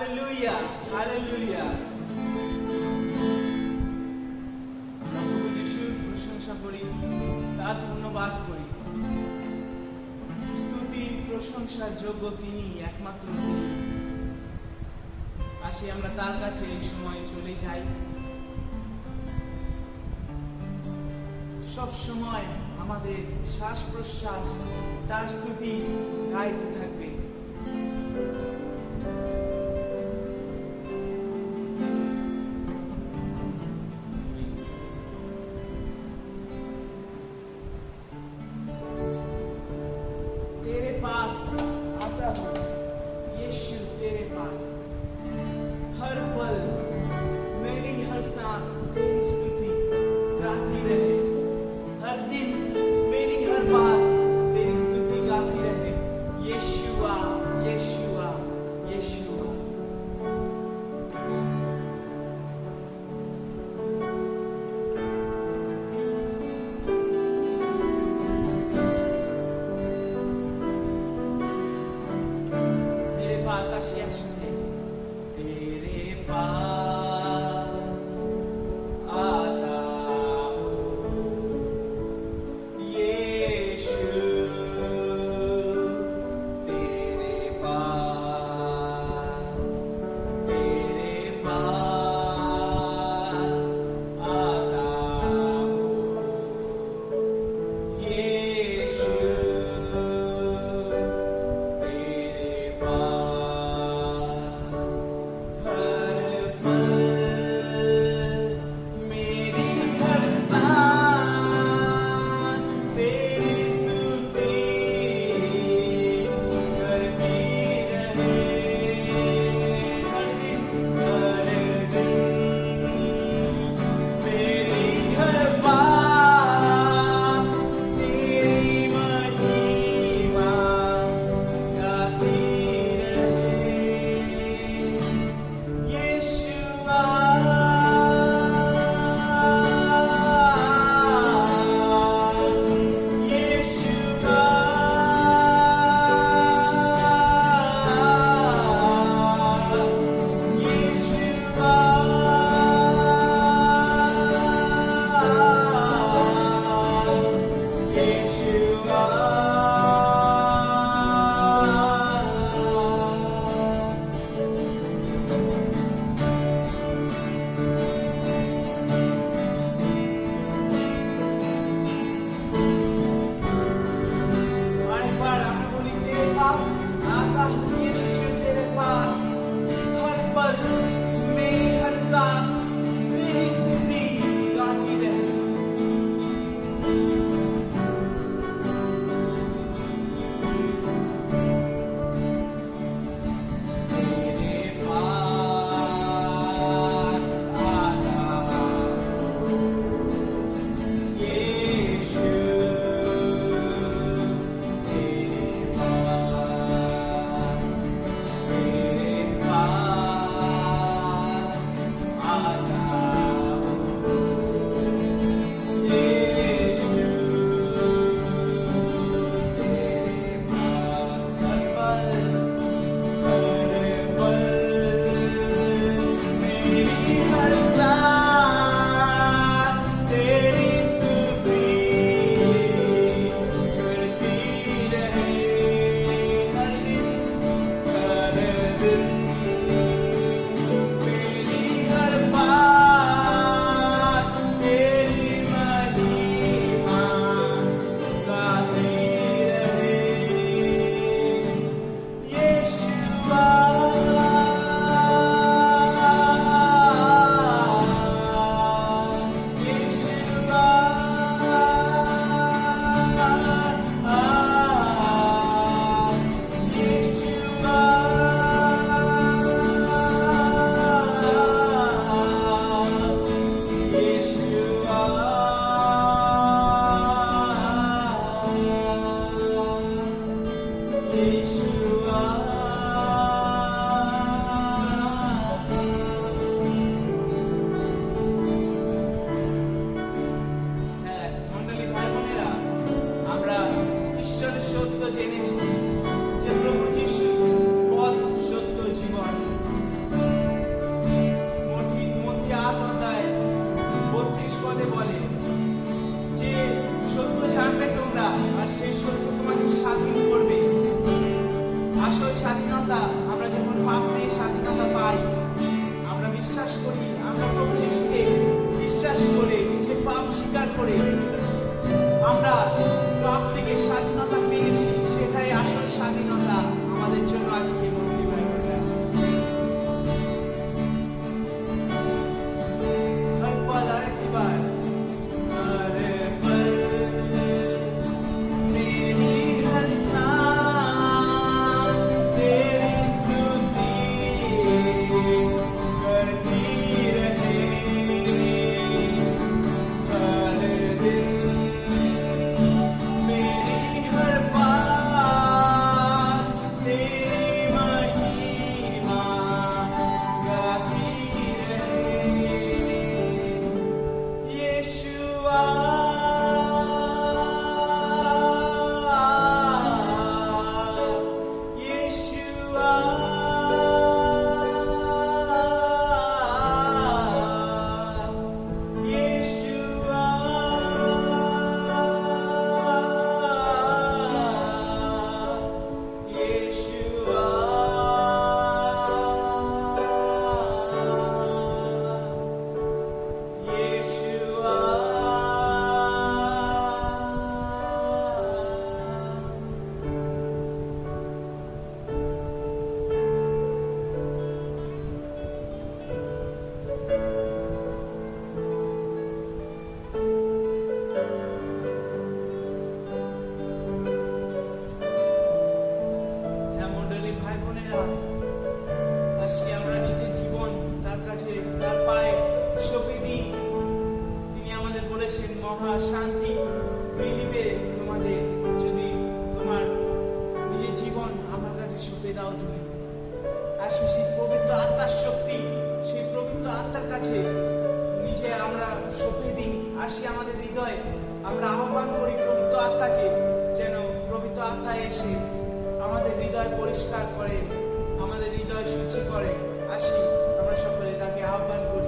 Hallelujah hallelujah. প্রভু যিশুর প্রশংসা করি, তার ধন্যবাদ করি। স্তুতি প্রশংসার যোগ্য তিনি, একমাত্র তিনি। আসি আমরা তার কাছে এই সময় চলে যাই। সব সময় আমাদের শ্বাস প্রশ্বাস তার স্তুতি গাইতে থাকবে। तेरे पास आता हूँ यीशु, तेरे पास हर पल मेरी हर सांस तेरी स्तुति गाती रहे। हर दिन मेरी हर बात तेरी स्तुति गाती रहे। यीशुआ यीशुआ यीशुआ। तेरे पास आशी একসাথে। तेरे पास आता স্বাধীনতা, আমরা যখন পাপ দিয়ে স্বাধীনতা পাই, আমরা বিশ্বাস করি, আমরা প্রভু যিশুকে বিশ্বাস করে নিজের পাপ স্বীকার করে আমরা পাপ থেকে স্বাধীনতা পেয়েছি। সেটাই আসল স্বাধীনতা আমাদের জন্য আজকে মন্দির বাইবেলটা। হর পল আরেকটি বার মহা শান্তি মিলিবে তোমাদের, যদি তোমার নিজের জীবন আমার কাছে সঁপে দাও। তুমি আসি সেই পবিত্র আত্মার শক্তি, সেই পবিত্র আত্মার কাছে নিজে আমরা সঁপে দিই। আসি আমাদের হৃদয়ে, আমরা আহ্বান করি পবিত্র আত্মাকে, যেন পবিত্র আত্মা এসে আমাদের হৃদয় পরিষ্কার করে, আমাদের হৃদয় শুচি করে। আসি আমরা সকলে তাকে আহ্বান করি।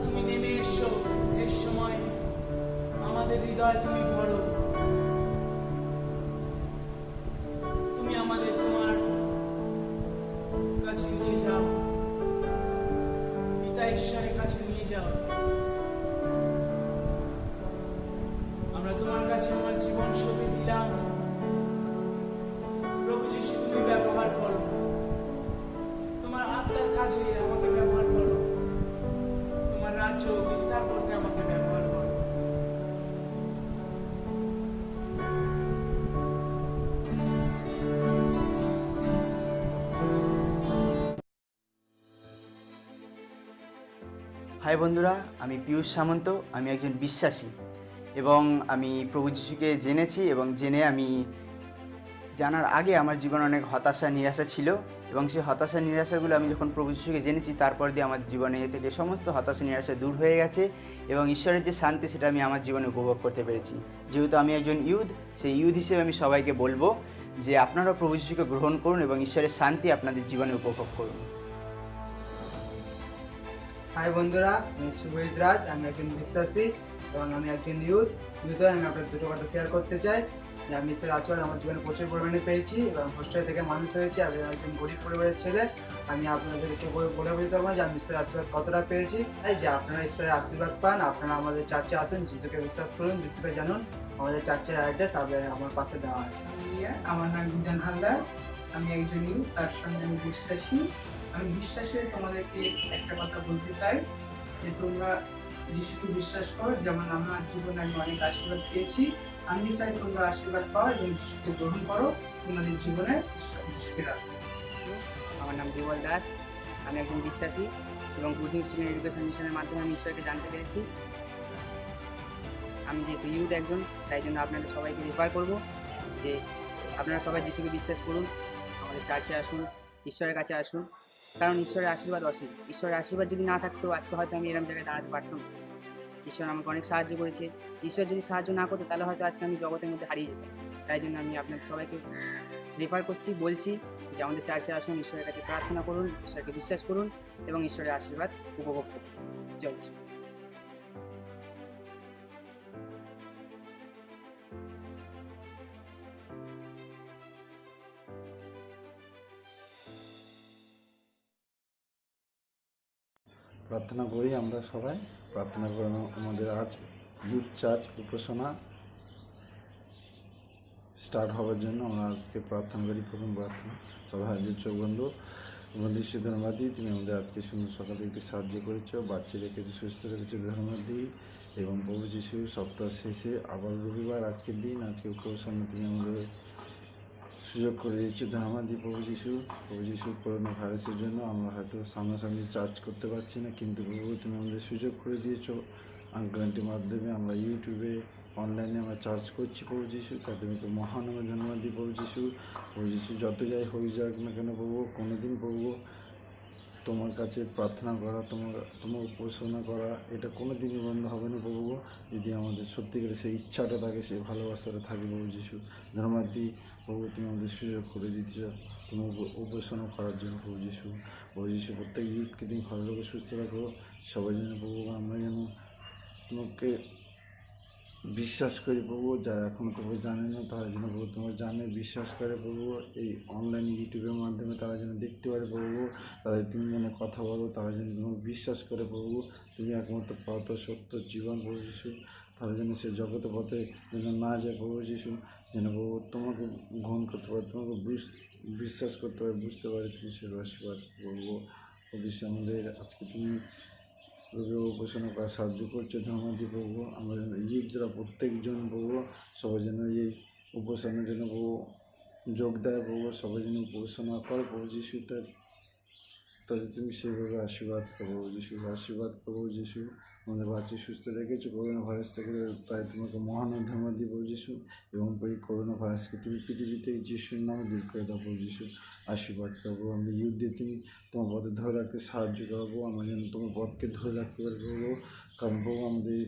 তুমি নেমে এসো, এই সময় আমাদের হৃদয় তুমি ভরো। তুমি আমাদের তোমার কাছে নিয়ে যাও, পিতা ঈশ্বরের কাছে নিয়ে যাও। আমরা তোমার কাছে আমার জীবন সঁপে দিলাম। প্রভু যিশু, তুমি ব্যবহার করো, তোমার আত্মার কাজে আমাকে ব্যবহার করো, রাজ্য বিস্তার করতে আমাকে ব্যবহার করো। হাই বন্ধুরা, আমি পীয়ূষ সামন্ত। আমি একজন বিশ্বাসী এবং আমি প্রভু যিশুকে জেনেছি, এবং জেনে আমি জানার আগে আমার জীবনে অনেক হতাশা নিরাশা ছিল, এবং সেই হতাশা নিরাশাগুলো আমি যখন প্রভু যিশুকে জেনেছি তারপর দিয়ে আমার জীবনে থেকে সমস্ত হতাশা নিরাশা দূর হয়ে গেছে, এবং ঈশ্বরের যে শান্তি সেটা আমি আমার জীবনে উপভোগ করতে পেরেছি। যেহেতু আমি একজন ইউথ, সেই ইউথ হিসেবে আমি সবাইকে বলবো যে আপনারাও প্রভু যিশুকে গ্রহণ করুন এবং ঈশ্বরের শান্তি আপনাদের জীবনে উপভোগ করুন। হাই বন্ধুরা, আমি শুভজিৎ রাজ। আমি একজন বিশ্বাসী এবং আমি একজন ইউথ। আমি আপনাদের দুটো কথা শেয়ার করতে চাই যে আমি ঈশ্বরের আশীর্বাদ আমার জীবনে প্রচুর পরিমাণে পেয়েছি এবং হোস্টেল থেকে মানুষ হয়েছি। আমি একজন গরিব পরিবারের ছেলে। আমি আপনাদেরকে বলে বলতে পারবো যে আমি ঈশ্বরের আশীর্বাদ কতটা পেয়েছি। তাই যে আপনারা ঈশ্বরের আশীর্বাদ পান, আপনারা আমাদের চার্চে আসুন, যিশুকে বিশ্বাস করুন, যিশুকে জানুন। আমাদের চার্চের অ্যাড্রেস আমার পাশে দেওয়া আছে। আমার নাম বিধান হালদার। আমি একজন ইউথ, তার সঙ্গে আমি বিশ্বাসী। আমি বিশ্বাসে তোমাদেরকে একটা কথা বলতে চাই যে তোমরা যিশুকে বিশ্বাস করো, যেমন আমার জীবনে আমি অনেক আশীর্বাদ পেয়েছি। আমি চাই তোমরা আশীর্বাদ পাও এবং যিশুকে গ্রহণ করো তোমাদের জীবনে, যিশুকে রাখো। আমার নাম দেবল দাস। আমি একজন বিশ্বাসী এবং গুড নিউজ চিলড্রেন এডুকেশন মিশনের মাধ্যমে আমি ঈশ্বরকে জানতে পেরেছি। আমি যেহেতু ইউথ একজন, তাই জন্য আপনাদের সবাইকে রেফার করব যে আপনারা সবাই যিশুকে বিশ্বাস করুন, আমাদের চার্চে আসুন, ঈশ্বরের কাছে আসুন, কারণ ঈশ্বরের আশীর্বাদ অসীম। ঈশ্বরের আশীর্বাদ যদি না থাকতো আজকে হয়তো আমি এরকম জায়গায় দাঁড়াতে পারতাম। ঈশ্বর আমাকে অনেক সাহায্য করেছে। ঈশ্বর যদি সাহায্য না করতো তাহলে হয়তো আজকে আমি জগতের মধ্যে হারিয়ে যেতাম। তাই জন্য আমি আপনাদের সবাইকে রেফার করছি, বলছি যে আমাদের চার্চে আসুন, ঈশ্বরের কাছে প্রার্থনা করুন, ঈশ্বরকে বিশ্বাস করুন এবং ঈশ্বরের আশীর্বাদ উপভোগ করুন। জয় যিশু। প্রার্থনা করি আমরা সবাই। প্রার্থনা করে আমাদের আজ ইউথ চার্চ উপাসনা স্টার্ট হওয়ার জন্য আমরা আজকে প্রার্থনা করি। প্রথম প্রার্থনা, সবাই হাজির চোখ বন্ধ। ঈশ্বর ধন্যবাদ দিই, তুমি আমাদের আজকে সুন্দর সকালে একটু সাহায্য করেছো, বাঁচিয়ে রেখেছো, সুস্থ রেখেছো, ধন্যবাদ দিই। এবং প্রভু যিশু সপ্তাহ শেষে আবার রবিবার আজকের দিন, আজকে উপাসনা তুমি আমাদের সুযোগ করে দিচ্ছ, ধন্যবাদ দিই প্রভু যিশু। প্রভু যিশু করোনা ভাইরাসের জন্য আমরা হয়তো সামনাসামনি চার্জ করতে পারছি না, কিন্তু প্রভু তুমি আমাদের সুযোগ করে দিয়েছো। আঙ্কালটির মাধ্যমে আমরা ইউটিউবে অনলাইনে আমরা চার্জ করছি প্রভু যিশু, তাতে তোমাকে মহানামে ধন্যবাদ দিই প্রভু যিশু। প্রভু যিশু যত যাই হয়ে যাক না কেন প্রভু, কোনোদিন প্রভু তোমার কাছে প্রার্থনা করা, তোমার উপাসনা করা এটা কোনো দিনই বন্ধ হবে না প্রভু, যদি আমাদের সত্যিকারে সেই ইচ্ছাটা থাকে, সেই ভালোবাসাটা থাকে প্রভু যিশু। ধন্যবাদ দিই প্রভু, তুমি আমাদের সুযোগ করে দিচ্ছ তোমার উপাসনা করার জন্য প্রভু যিশু। প্রভু যিশু প্রত্যেক ইউথকে তুমি ভালো রাখো, সুস্থ রাখো, সবাই যেন প্রভু আমরা যেন তোমাকে বিশ্বাস করি প্রভু। যারা এখনও প্রভু জানে না তারা যেন প্রভু তোমার জানে, বিশ্বাস করে প্রভু। এই অনলাইন ইউটিউবের মাধ্যমে তারা যেন দেখতে পারে প্রভু, তাদের তুমি মনে কথা বলো, তারা যেন তোমাকে বিশ্বাস করে প্রভু। তুমি একমাত্র পথ, সত্য, জীবন প্রভু যিশু। তারা যেন সে জগত পথে যেন না যায় প্রভু যিশু, যেন প্রভু তোমাকে গ্রহণ করতে পারে, তোমাকে বিশ্বাস করতে পারে, বুঝতে পারে, তুমি সে আশীর্বাদ প্রভু। অবশ্যই আমাদের আজকে তুমি উপাসনা করা সাহায্য করছো, ধন্যবাদ দিই প্রভু। আমরা যেন ইউথ যারা প্রত্যেকজন প্রভু, সবাই যেন এই উপাসনার জন্য প্রভু যোগ দেয় প্রভু, সবাই যেন উপাসনা করে প্রভু যিশু। তাদের তুমি সেইভাবে আশীর্বাদ করো যিশু, আশীর্বাদ করো যিশু। আমাদের বাচ্চা সুস্থ রেখেছো করোনা ভাইরাস থেকে, তাই তোমাকে মহান ধন্যবাদ দিব যিশু। এবং এই করোনা ভাইরাসকে তুমি পৃথিবীতে যিশুর নামে দূর করে দাও প্রভু যিশু, আশীর্বাদ করবো। আমরা ইউথ দিয়ে তুমি তোমার পথে ধরে রাখতে সাহায্য করবো, আমরা যেন তোমার পথকে ধরে রাখতে পারি প্রভু। কারণ প্রভু আমাদের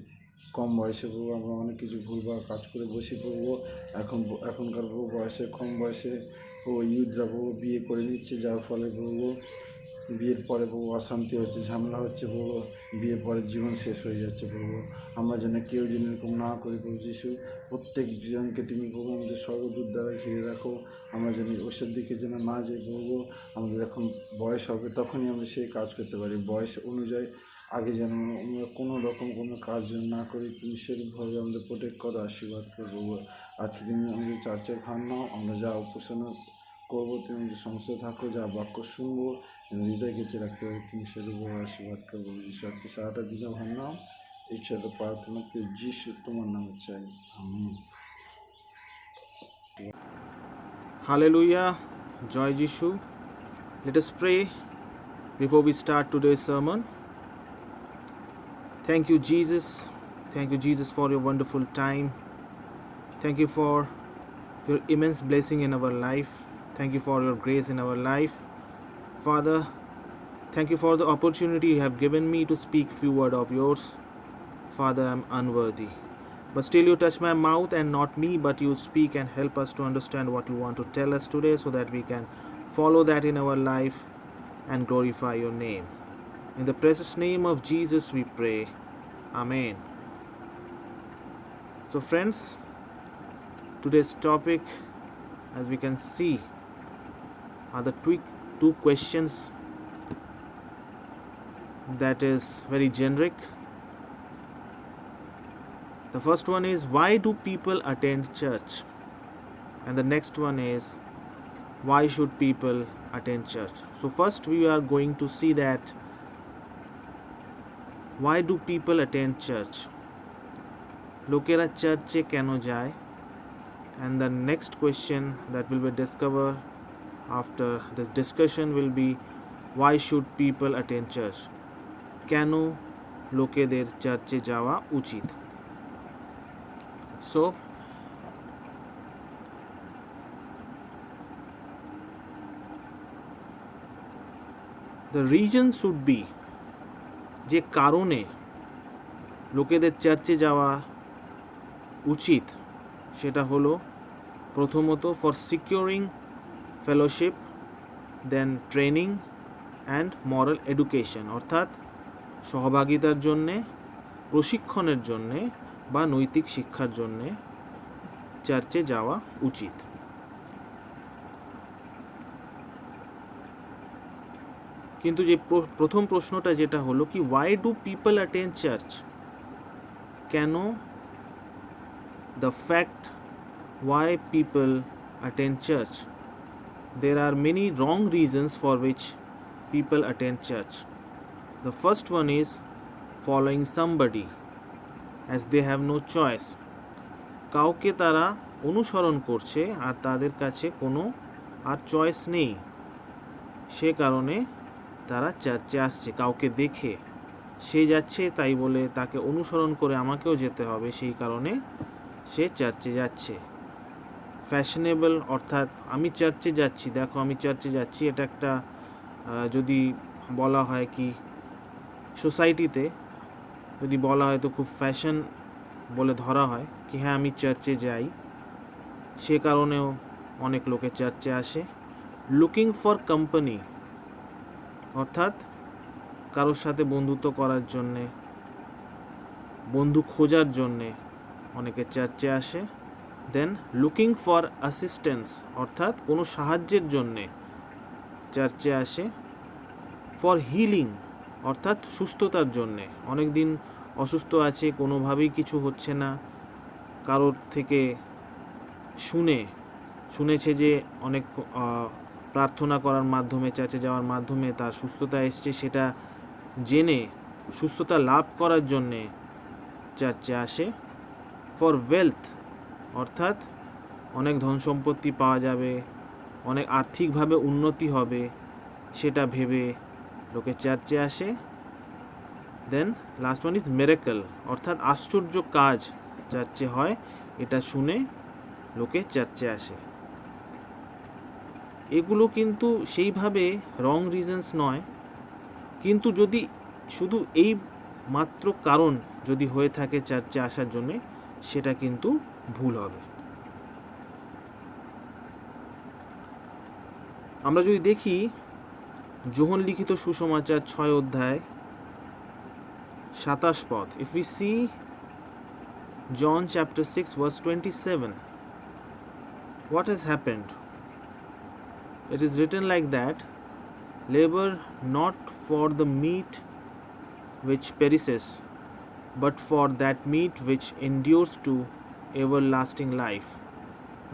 কম বয়সে প্রভু আমরা অনেক কিছু ভুলভাল কাজ করে বসে পড়বো। এখনকার প্রভু বয়সে, কম বয়সে প্রভু ইউথরা প্রভু বিয়ে করে নিচ্ছে, যার ফলে প্রভু বিয়ের পরে প্রভু অশান্তি হচ্ছে, ঝামেলা হচ্ছে প্রভু, বিয়ের পরে জীবন শেষ হয়ে যাচ্ছে প্রভু। আমরা যেন কেউ যেন এরকম না করি প্রভু যিশু। প্রত্যেক জনকে তুমি প্রভু আমাদের স্বর্গদূত দ্বারা ঘিরে রাখো, আমরা যেন ওসব দিকে যেন না যাই প্রভু। আমাদের যখন বয়স হবে তখনই আমরা সেই কাজ করতে পারি, বয়স অনুযায়ী আগে যেন আমরা কোনো রকম কোনো কাজ যেন না করি, তুমি সেরকমভাবে আমাদের প্রোটেক্ট করো, আশীর্বাদ করবো। আজকে তুমি আমাদের চার্চের ভার নাও, আমরা যা উপাসনা করবো তুমি আমাদের সমস্ত থাকো, যা বাক্য শুনবো হৃদয় গেঁথে রাখতে হবে, তুমি সেরকম আশীর্বাদ করবো যিশু। আজকে সারাটা দিনে ভার নাও, এই ছোট প্রার্থনাকে যিশু তোমার নামে চাই, আমিন। Hallelujah. Joy Jishu. Let us pray before we start today's sermon. Thank you, Jesus. Thank you, Jesus, for your wonderful time. Thank you for your immense blessing in our life. Thank you for your grace in our life. Father, thank you for the opportunity you have given me to speak few words of yours. Father, I am unworthy. But still you touch my mouth and not me, but you speak and help us to understand what you want to tell us today so that we can follow that in our life and glorify your name. In the precious name of Jesus we pray. Amen. So friends, today's topic, as we can see, are the two questions that is very generic. The first one is, why do people attend church? And the next one is, why should people attend church? So first we are going to see that why do people attend church? লোকেরা চার্চে কেন যায়? And the next question that will be discovered after this discussion will be, why should people attend church? কেন লোকেদের চার্চে যাওয়া উচিত? So the reason should be, যে কারণে লোকেদের চার্চে যাওয়া উচিত সেটা হলো, প্রথমত for securing fellowship, then training and moral education, অর্থাৎ সহভাগিতার জন্যে, প্রশিক্ষণের জন্যে বা নৈতিক শিক্ষার জন্যে চার্চে যাওয়া উচিত। কিন্তু যে প্রথম প্রশ্নটা যেটা হলো কি why do people attend church, কেন, the fact why people attend church. There are many wrong reasons for which people attend church. The first one is following somebody as they have no choice. কাউকে তারা অনুসরণ করছে আর তাদের কাছে কোনো আর choice নেই, সে কারণে তারা চার্চে আসছে। কাউকে দেখে সে যাচ্ছে তাই বলে তাকে অনুসরণ করে আমাকেও যেতে হবে, সেই কারণে সে চার্চে যাচ্ছে। ফ্যাশনেবল অর্থাৎ আমি চার্চে যাচ্ছি, দেখো আমি চার্চে যাচ্ছি, এটা একটা যদি বলা হয় কি সোসাইটিতে যদি বলা হয় তো খুব ফ্যাশন বলে ধরা হয় কি হ্যাঁ আমি চার্চে যাই, সে কারণেও অনেক লোকে চার্চে আসে। লুকিং ফর কোম্পানি অর্থাৎ কারোর সাথে বন্ধুত্ব করার জন্যে, বন্ধু খোঁজার জন্যে অনেকে চার্চে আসে। দেন লুকিং ফর অ্যাসিস্ট্যান্স অর্থাৎ কোনো সাহায্যের জন্যে চার্চে আসে। ফর হিলিং অর্থাৎ সুস্থতার জন্যে, অনেক দিন অসুস্থ আছে, কোনোভাবেই কিছু হচ্ছে না, কারোর থেকে শুনেছে যে অনেক প্রার্থনা করার মাধ্যমে, চার্চে যাওয়ার মাধ্যমে তার সুস্থতা এসছে, সেটা জেনে সুস্থতা লাভ করার জন্যে চার্চে আসে। ফর ওয়েলথ অর্থাৎ অনেক ধন সম্পত্তি পাওয়া যাবে, অনেক আর্থিকভাবে উন্নতি হবে, সেটা ভেবে লোকে চার্চে আসে। দেন লাস্ট ওয়ান ইজ মিরাকল অর্থাৎ আশ্চর্য কাজ চার্চে হয়, এটা শুনে লোকে চার্চে আসে। এগুলো কিন্তু সেইভাবে রং রিজনস নয়, কিন্তু যদি শুধু এই মাত্র কারণ যদি হয়ে থাকে চার্চে আসার জন্যে, সেটা কিন্তু ভুল হবে। আমরা যদি দেখি যোহন লিখিত সুসমাচার 6 অধ্যায় 27 পদ, if we see John chapter 6 verse 27, what has happened? It is written like that, labor not for the meat which perishes, but for that meat which endures to everlasting life,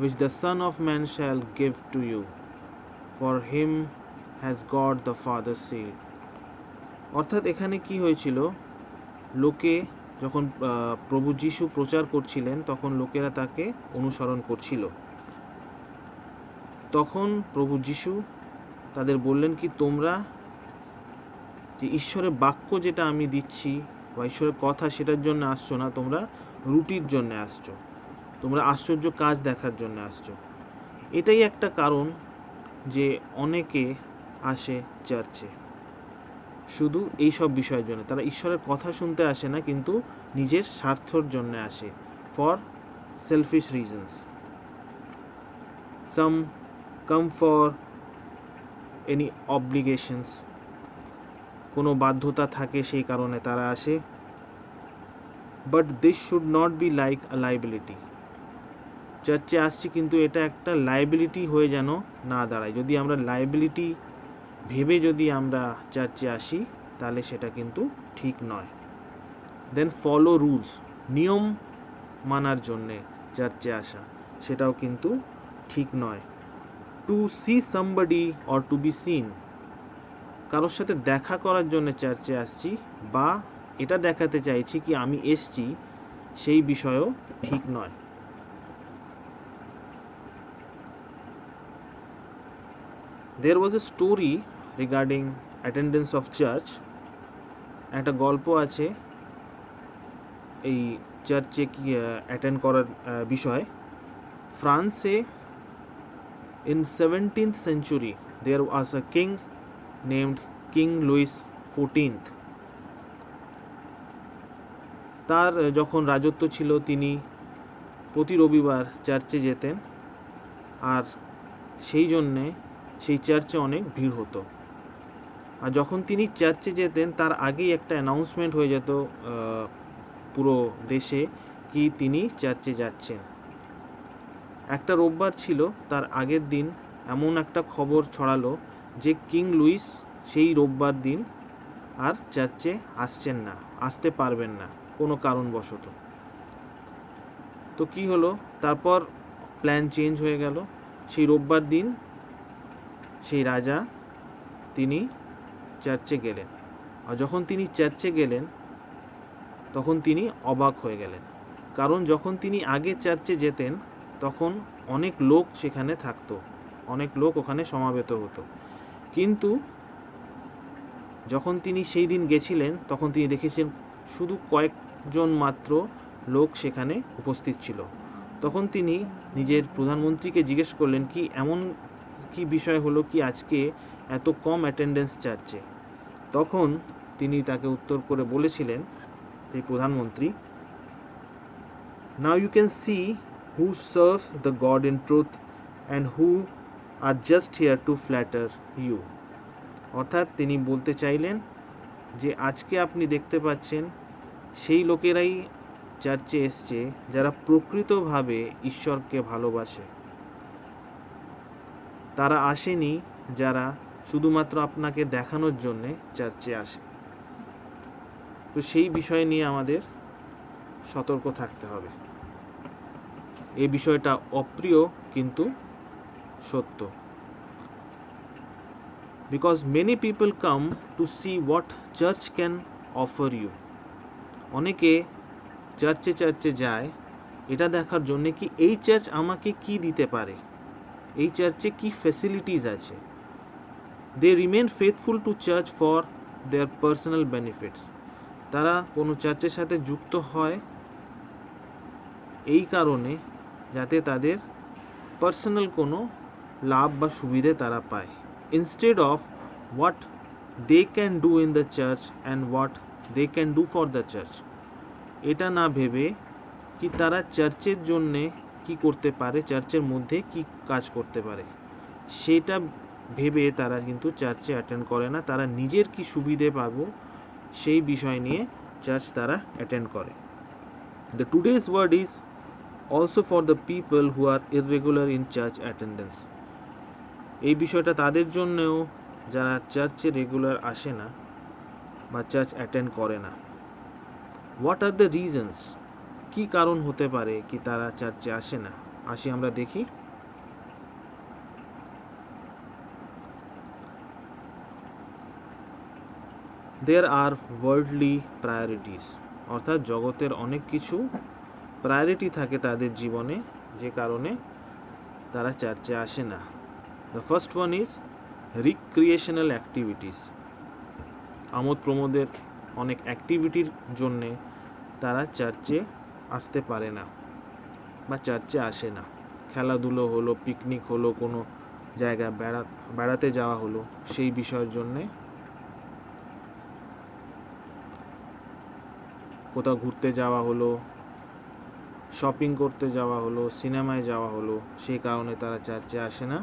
which the Son of Man shall give to you. For him has God the Father sealed. অর্থাৎ এখানে কি হয়েছিল, লোকে যখন প্রভু যিশু প্রচার করছিলেন তখন লোকেরা তাকে অনুসরণ করছিল। তখন প্রভু যিশু তাদের বললেন কি তোমরা যে ঈশ্বরের বাক্য যেটা আমি দিচ্ছি বা ঈশ্বরের কথা সেটার জন্য আসছো না, তোমরা রুটির জন্য আসছো, তোমরা আশ্চর্য কাজ দেখার জন্য আসছো। এটাই একটা কারণ যে অনেকে আসে চার্চে শুধু এই সব বিষয়ের জন্য। তারা ঈশ্বরের কথা শুনতে আসে না, কিন্তু নিজের স্বার্থর জন্য আসে, for selfish reasons. Some come for any obligations, কোনো বাধ্যতা থাকে সেই কারণে তারা আসে। But this should not be like a liability. চার্চে আসছি কিন্তু এটা একটা লাইবিলিটি হয়ে যেন না দাঁড়ায়। যদি আমরা লাইবিলিটি ভেবে যদি আমরা চার্চে আসি তাহলে সেটা কিন্তু ঠিক নয়। দেন ফলো রুলস, নিয়ম মানার জন্যে চার্চে আসা, সেটাও কিন্তু ঠিক নয়। To see somebody or to be seen, কারোর সাথে দেখা করার জন্য চার্চে আসছি বা এটা দেখাতে চাইছি কি আমি এসছি, সেই বিষয়ও ঠিক নয়। There was a story regarding attendance of church. একটা গল্প আছে এই চার্চে কি অ্যাটেন্ড করার বিষয়। ফ্রান্সে in 17th century there was a king named King Louis XIV. তার যখন রাজত্ব ছিল তিনি প্রতি রবিবার চার্চে যেতেন, আর সেই জন্যে সেই চার্চে অনেক ভিড় হতো। আর যখন তিনি চার্চে যেতেন তার আগেই একটা অ্যানাউন্সমেন্ট হয়ে যেত পুরো দেশে কি তিনি চার্চে যাচ্ছেন। একটা রোববার ছিল, তার আগের দিন এমন একটা খবর ছড়ালো যে কিং লুইস সেই রোববার দিন আর চার্চে আসছেন না, আসতে পারবেন না কোনো কারণবশত। তো কি হলো, তারপর প্ল্যান চেঞ্জ হয়ে গেল। সেই রোববার দিন সেই রাজা তিনি চার্চে গেলেন, আর যখন তিনি চার্চে গেলেন তখন তিনি অবাক হয়ে গেলেন, কারণ যখন তিনি আগে চার্চে যেতেন তখন অনেক লোক সেখানে থাকতো, অনেক লোক ওখানে সমাবেত হতো। কিন্তু যখন তিনি সেই দিন গেছিলেন তখন তিনি দেখেছেন শুধু কয়েকজন মাত্র লোক সেখানে উপস্থিত ছিল। তখন তিনি নিজের প্রধানমন্ত্রীকে জিজ্ঞেস করলেন কি এমন কি বিষয় হলো কি আজকে এত কম অ্যাটেন্ডেন্স চার্চে। তখন তিনি তাকে উত্তর করে বলেছিলেন, এই প্রধানমন্ত্রী, now you can see who serves the God in truth and who are just here to flatter you. অর্থাৎ তিনি বলতে চাইলেন যে আজকে আপনি দেখতে পাচ্ছেন সেই লোকেরাই চার্চে এসছে যারা প্রকৃতভাবে ঈশ্বরকে ভালোবাসে। তারা আসেনি যারা শুধুমাত্র আপনাকে দেখানোর জন্যে চার্চে আসে। তো সেই বিষয় নিয়ে আমাদের সতর্ক থাকতে হবে। এই বিষয়টা অপ্রিয় কিন্তু সত্য। Because many people come to see what church can offer you. অনেকে চার্চে যায় এটা দেখার জন্য কি এই চার্চ আমাকে কি দিতে পারে, এই চার্চে কি ফ্যাসিলিটিস আছে। They remain faithful to church for their personal benefits. তারা কোনো চার্চের সাথে যুক্ত হয় এই কারণে যাতে তাদের পার্সোনাল কোনো লাভ বা সুবিধে তারা পায়, instead of what they can do in the church and what they can do for the church. এটা না ভেবে কি তারা চার্চের জন্যে কি করতে পারে, চার্চের মধ্যে কি কাজ করতে পারে, সেটা ভেবে তারা কিন্তু চার্চে অ্যাটেন্ড করে না। তারা নিজের কি সুবিধে পাবো সেই বিষয় নিয়ে চার্চ তারা অ্যাটেন্ড করে। The today's word is also for the people who are irregular in church attendance. এই বিষয়টা তাদের জন্যেও যারা চার্চে রেগুলার আসে না বা চার্চ অ্যাটেন্ড করে না। হোয়াট আর দ্য রিজনস, কী কারণ হতে পারে কি তারা চার্চে আসে না, আসি আমরা দেখি। দেয়ার আর ওয়ার্ল্ডলি প্রায়োরিটিস, অর্থাৎ জগতের অনেক কিছু প্রায়োরিটি থাকে তাদের জীবনে যে কারণে তারা চার্চে আসে না। The first one is recreational activities. আমোদ প্রমোদের অনেক অ্যাক্টিভিটির জন্যে তারা চার্চে আসতে পারে না বা চার্চে আসে না। খেলাধুলো হলো, পিকনিক হলো, কোনো জায়গায় বেড়াতে যাওয়া হলো, সেই বিষয়ের জন্যে কোথাও ঘুরতে যাওয়া হলো, শপিং করতে যাওয়া হলো, সিনেমায় যাওয়া হলো, সেই কারণে তারা চার্চে আসে না।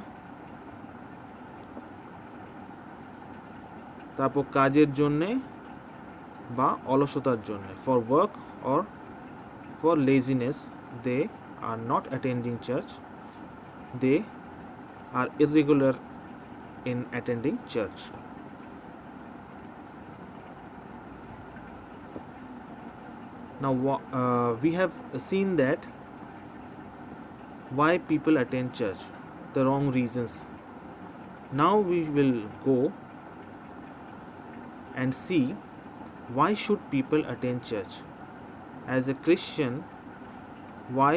তারপর কাজের জন্যে বা অলসতার জন্যে, for work or for laziness they are not attending church, they are irregular in attending church. Now we have seen that why people attend church, the wrong reasons. Now we will go and see why should people attend church. As a Christian, why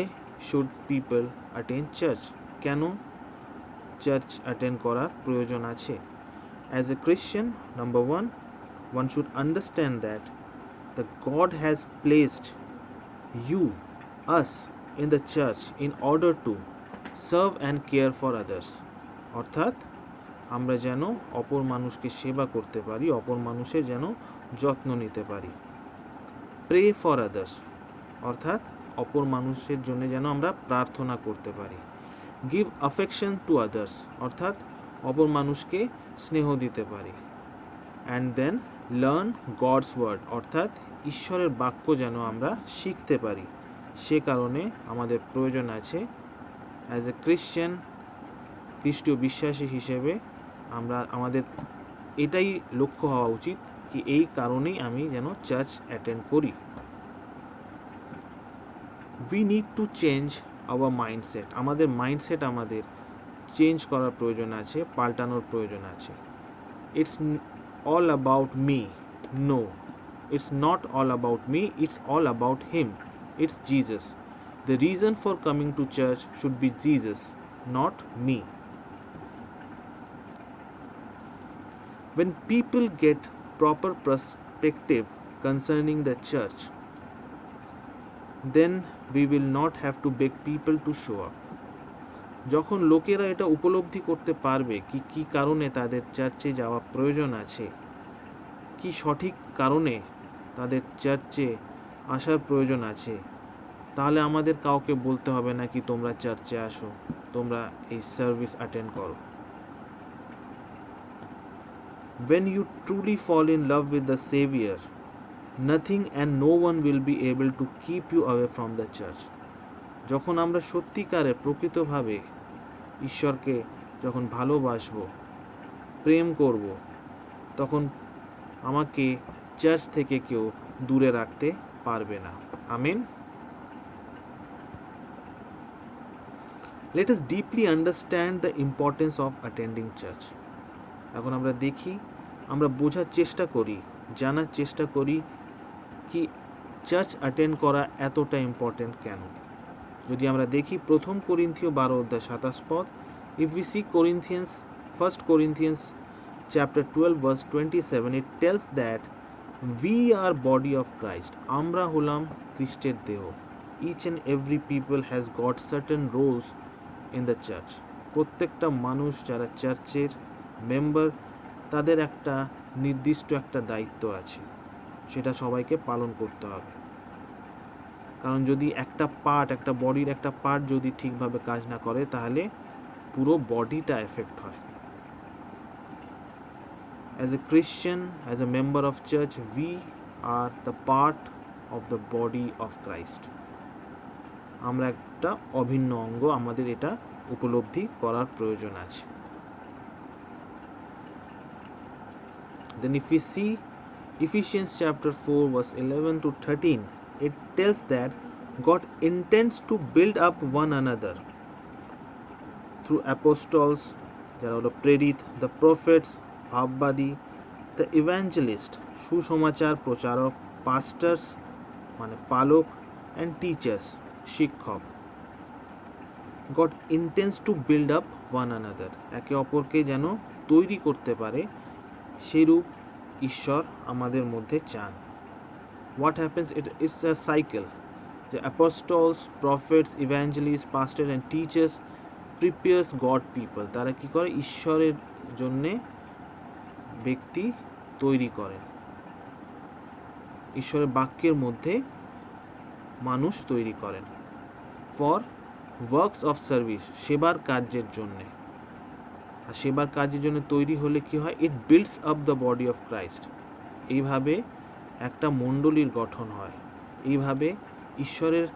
should people attend church? কেন church attend করার প্রয়োজন আছে? As a Christian, number one should understand that the God has placed you, us, in the church in order to serve and care for others. অর্থাৎ আমরা যেন অপর মানুষকে সেবা করতে পারি, অপর মানুষের যেন যত্ন নিতে পারি। প্রে ফর আদার্স, অর্থাৎ অপর মানুষের জন্য যেন আমরা প্রার্থনা করতে পারি। গিভ অ্যাফেকশন টু আদার্স, অর্থাৎ অপর মানুষকে স্নেহ দিতে পারি। And then learn God's word, অর্থাৎ ঈশ্বরের বাক্য যেন আমরা শিখতে পারি। সে কারণে আমাদের প্রয়োজন আছে অ্যাজ এ খ্রিশ্চান, খ্রিস্টীয় বিশ্বাসী হিসেবে আমরা আমাদের এটাই লক্ষ্য হওয়া উচিত কি এই কারণেই আমি যেন চার্চ অ্যাটেন্ড করি। We need to change our mindset, আমাদের মাইন্ডসেট আমাদের চেঞ্জ করার প্রয়োজন আছে, পাল্টানোর প্রয়োজন আছে। It's all about me. No, it's not all about me, it's all about him. It's Jesus. The reason for coming to church should be Jesus, not me. When people get proper perspective concerning the church, then we will not have to beg people to show up. যখন লোকেরা এটা উপলব্ধি করতে পারবে কি কি কারণে তাদের চার্চে যাওয়া প্রয়োজন আছে, কি সঠিক কারণে তাদের চার্চে আসার প্রয়োজন আছে, তাহলে আমাদের কাউকে বলতে হবে না কি তোমরা চার্চে আসো, তোমরা এই সার্ভিস অ্যাটেন্ড করো। When you truly fall in love with the Savior, nothing and no one will be able to keep you away from the church. যখন আমরা সত্যিকারে প্রকৃতভাবে ঈশ্বরকে যখন ভালোবাসবো, প্রেম করব, তখন আমাকে চার্চ থেকে কেউ দূরে রাখতে পারবে না। Amen. Let us deeply understand the importance of attending church. এখন আমরা দেখি, আমরা বোঝার চেষ্টা করি, জানার চেষ্টা করি কি চার্চ অ্যাটেন্ড করা এতটা ইম্পর্টেন্ট কেন। যদি আমরা দেখি প্রথম করিন্থীয় 12:27, if we see Corinthians, 1 Corinthians chapter 12 verse 27, it tells that we are body of Christ. আমরা হলাম খ্রিস্টের দেহ। Each and every people has got certain roles in the church. প্রত্যেকটা মানুষ যারা চার্চের মেম্বার, তাদের একটা নির্দিষ্ট একটা দায়িত্ব আছে, সেটা সবাইকে পালন করতে হবে। কারণ যদি একটা পার্ট, একটা বডির একটা পার্ট যদি ঠিকভাবে কাজ না করে, তাহলে পুরো বডিটা এফেক্ট হয়। As a Christian, as a member of church, we are the part of the body of Christ. আমরা একটা অভিন্ন অঙ্গ, আমাদের এটা উপলব্ধি করার প্রয়োজন আছে। Then if we see Ephesians chapter 4 verse 11 to 13, it tells that God intends to build up one another through apostles, যারা হলো প্রেরিত, the prophets, ভাববাদী, the evangelist, সুসমাচার প্রচারক, pastors মানে পালক, and teachers, শিক্ষক। God intends to build up one another, একে অপরকে যেন তৈরি করতে পারে, সেরূপ ঈশ্বর আমাদের মধ্যে চান। What happens? It's a cycle. The apostles, prophets, evangelists, pastors and teachers prepares God people. তারা কি করে? ঈশ্বরের জন্যে ব্যক্তি তৈরি করেন, ঈশ্বরের বাক্যের মধ্যে মানুষ তৈরি করেন। ফর ওয়ার্কস অফ সার্ভিস, সেবার কার্যের জন্যে। আর সেবার কাজের জন্য তৈরি হলে কি হয়? It builds up the body of Christ. এইভাবে একটা মণ্ডলীর গঠন হয়, এইভাবে ঈশ্বরের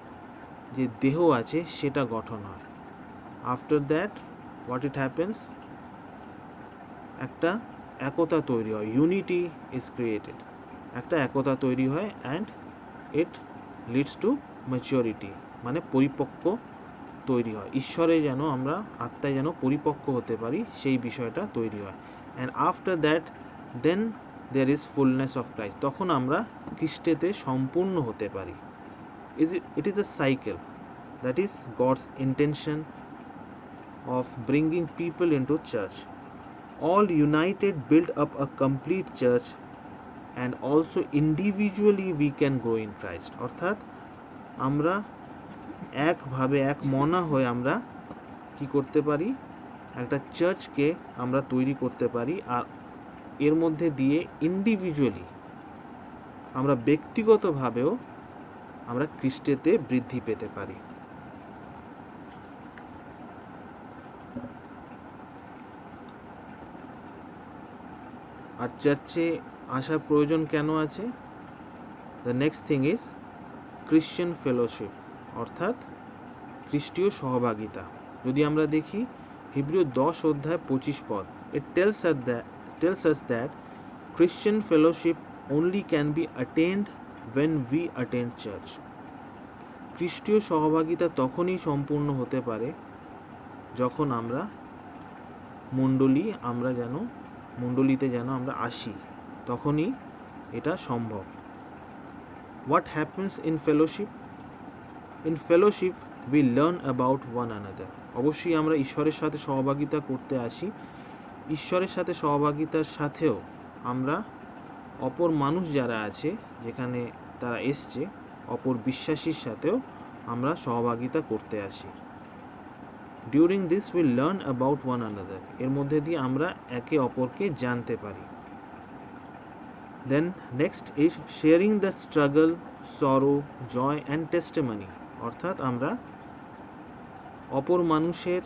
যে দেহ আছে সেটা গঠন হয়। After that what it happens, একটা একতা তৈরি হয়, ইউনিটি ইজ ক্রিয়েটেড, একটা একতা তৈরি হয়, and it leads to maturity, মানে পরিপক্ক তৈরি হয়। ঈশ্বরে যেন আমরা আত্মায় যেন পরিপক্ক হতে পারি, সেই বিষয়টা তৈরি হয়। And after that then there is fullness of Christ, তখন আমরা খ্রিস্টেতে সম্পূর্ণ হতে পারি। It is a cycle. That is God's intention of bringing people into church. All united build up a complete church, and also individually we can grow in Christ. অর্থাৎ আমরা একভাবে এক মনা হয়ে আমরা কি করতে পারি? একটা চার্চকে আমরা তৈরি করতে পারি, আর এর মধ্যে দিয়ে ইন্ডিভিজুয়ালি আমরা ব্যক্তিগতভাবেও আমরা খ্রিস্টেতে বৃদ্ধি পেতে পারি। আর চার্চে আসার প্রয়োজন কেন আছে? The next thing is Christian fellowship, অর্থাৎ খ্রিস্টীয় সহভাগিতা। যদি আমরা দেখি হিব্রু 10 অধ্যায় 25 পদ, it tells tells us that Christian fellowship only can be attained when we attend church. খ্রিস্টীয় সহভাগিতা তখনই সম্পূর্ণ হতে পারে যখন আমরা মণ্ডলীতে যেন আমরা আসি, তখনই এটা সম্ভব। What happens in fellowship? In fellowship we learn about one another. অবশ্যই আমরা ঈশ্বরের সাথে সহভাগিতা করতে আসি। ঈশ্বরের সাথে সহভাগিতার সাথেও আমরা অপর মানুষ যারা আছে, যেখানে তারা এসছে, অপর বিশ্বাসীর সাথেও আমরা সহভাগিতা করতে আসি। During this we learn about one another. এর মধ্যে দিয়ে আমরা একে অপরকে জানতে পারি। Then next is sharing the struggle, sorrow, joy and testimony. অর্থাৎ আমরা অপর মানুষের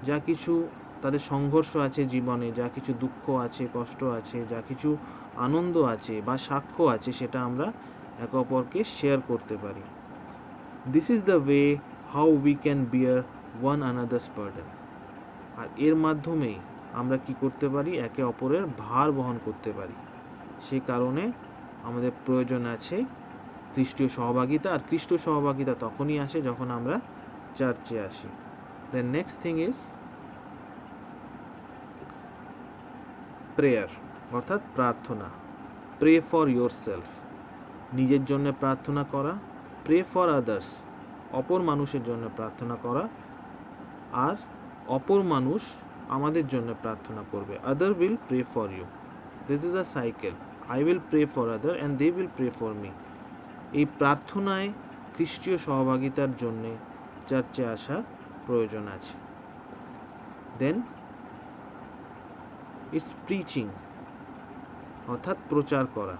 যা কিছু তাদের সংঘর্ষ আছে জীবনে, যা কিছু দুঃখ আছে, কষ্ট আছে, যা কিছু আনন্দ আছে বা সাক্ষ্য আছে, সেটা আমরা একে অপরকে শেয়ার করতে পারি। This is the way how we can bear one another's burden. আর এর মাধ্যমেই আমরা কি করতে পারি? একে অপরের ভার বহন করতে পারি। সেই কারণে আমাদের প্রয়োজন আছে খ্রিস্টীয় সহভাগিতা। আর খ্রিস্টীয় সহভাগিতা তখনই আসে যখন আমরা চার্চে আসি। The next thing is prayer, অর্থাৎ প্রার্থনা। প্রে ফর ইয়োর সেলফ, নিজের জন্য প্রার্থনা করা। প্রে ফর আদার্স, অপর মানুষের জন্য প্রার্থনা করা। আর অপর মানুষ আমাদের জন্য প্রার্থনা করবে। Other will pray for you. This is a cycle. I will pray for other and they will pray for me. এই প্রার্থনায় খ্রিস্টীয় সহভাগিতার জন্যে চার্চে আসার প্রয়োজন আছে। দেন ইটস প্রিচিং, অর্থাৎ প্রচার করা।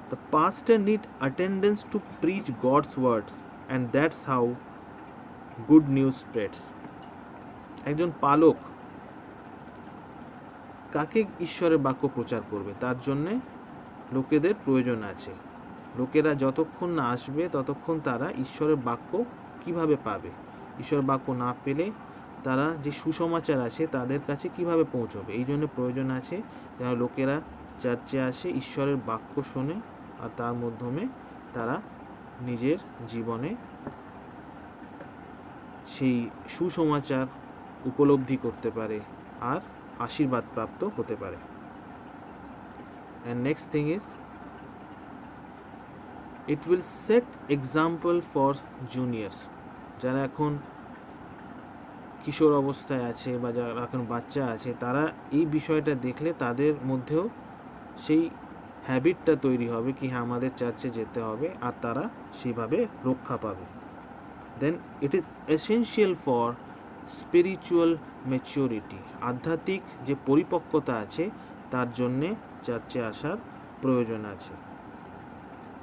The pastor need attendance to preach God's words and that's how good news spreads. একজন পালক কাকে ঈশ্বরের বাক্য প্রচার করবে? তার জন্যে লোকেদের প্রয়োজন আছে। লোকেরা যতক্ষণ না আসবে ততক্ষণ তারা ঈশ্বরের বাক্য কিভাবে পাবে? ঈশ্বরের বাক্য না পেলে তারা যে সুসমাচার আছে তাদের কাছে কিভাবে পৌঁছবে? এই জন্য প্রয়োজন আছে যেন লোকেরা চার্চে আসে, ঈশ্বরের বাক্য শোনে, আর তার মাধ্যমে তারা নিজের জীবনে সেই সুসমাচার উপলব্ধি করতে পারে আর আশীর্বাদ প্রাপ্ত হতে পারে। And next thing is it will set example for juniors. যারা এখন কিশোর অবস্থায় আছে বা যারা এখন বাচ্চা আছে, তারা এই বিষয়টা দেখলে তাদের মধ্যেও সেই হ্যাবিটটা তৈরি হবে কি হ্যাঁ আমাদের চার্চে যেতে হবে, আর তারা সেইভাবে রক্ষা পাবে। Then it is essential for spiritual maturity. আধ্যাত্মিক যে পরিপক্কতা আছে তার জন্যে চার্চে আসার প্রয়োজন আছে।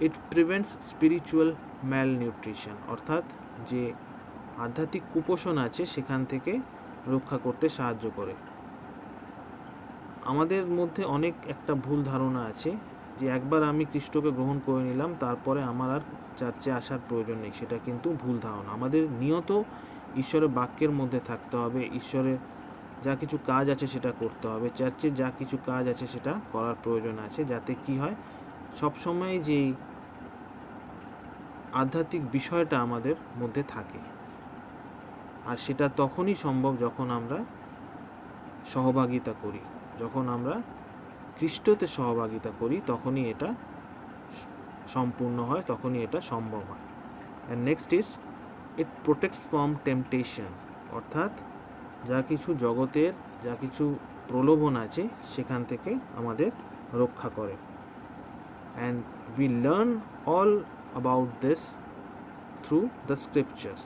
ইট প্রিভেন্টস স্পিরিচুয়াল ম্যালনিউট্রিশন, অর্থাৎ যে আধ্যাত্মিক কুপোষণ আছে সেখান থেকে রক্ষা করতে সাহায্য করে। আমাদের মধ্যে অনেক একটা ভুল ধারণা আছে যে একবার আমি খ্রিস্টকে গ্রহণ করে নিলাম তারপরে আমার আর চার্চে আসার প্রয়োজন নেই। সেটা কিন্তু ভুল ধারণা। আমাদের নিয়ত ঈশ্বরের বাক্যের মধ্যে থাকতে হবে, ঈশ্বরের যা কিছু কাজ আছে সেটা করতে হবে, চার্চের যা কিছু কাজ আছে সেটা করার প্রয়োজন আছে, যাতে কি হয় সবসময় যেই আধ্যাত্মিক বিষয়টা আমাদের মধ্যে থাকে। আর সেটা তখনই সম্ভব যখন আমরা সহভাগিতা করি, যখন আমরা খ্রিস্টতে সহভাগিতা করি, তখনই এটা সম্পূর্ণ হয়, তখনই এটা সম্ভব হয়। And next is it protects from temptation, অর্থাৎ যা কিছু জগতের যা কিছু প্রলোভন আছে সেখান থেকে আমাদের রক্ষা করে। And we learn all about this through the scriptures.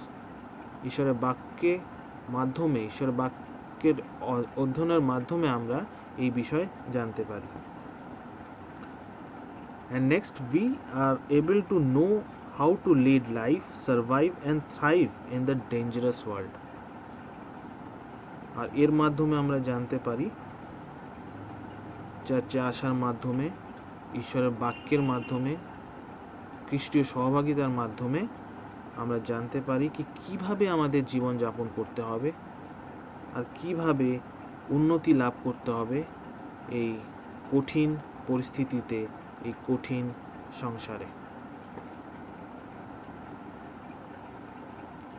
ঈশ্বরের বাক্যের মাধ্যমে, ঈশ্বরের বাক্যের অধ্যয়নের মাধ্যমে আমরা এই বিষয় জানতে পারি। And next we are able to know how to lead life, survive and thrive in the dangerous world. আর এর মাধ্যমে আমরা জানতে পারি, চার্চে আসার মাধ্যমে, ঈশ্বরের বাক্যের মাধ্যমে, খ্রিস্টীয় সহভাগিতার মাধ্যমে আমরা জানতে পারি কি কীভাবে আমাদের জীবনযাপন করতে হবে আর কিভাবে উন্নতি লাভ করতে হবে এই কঠিন পরিস্থিতিতে, এই কঠিন সংসারে।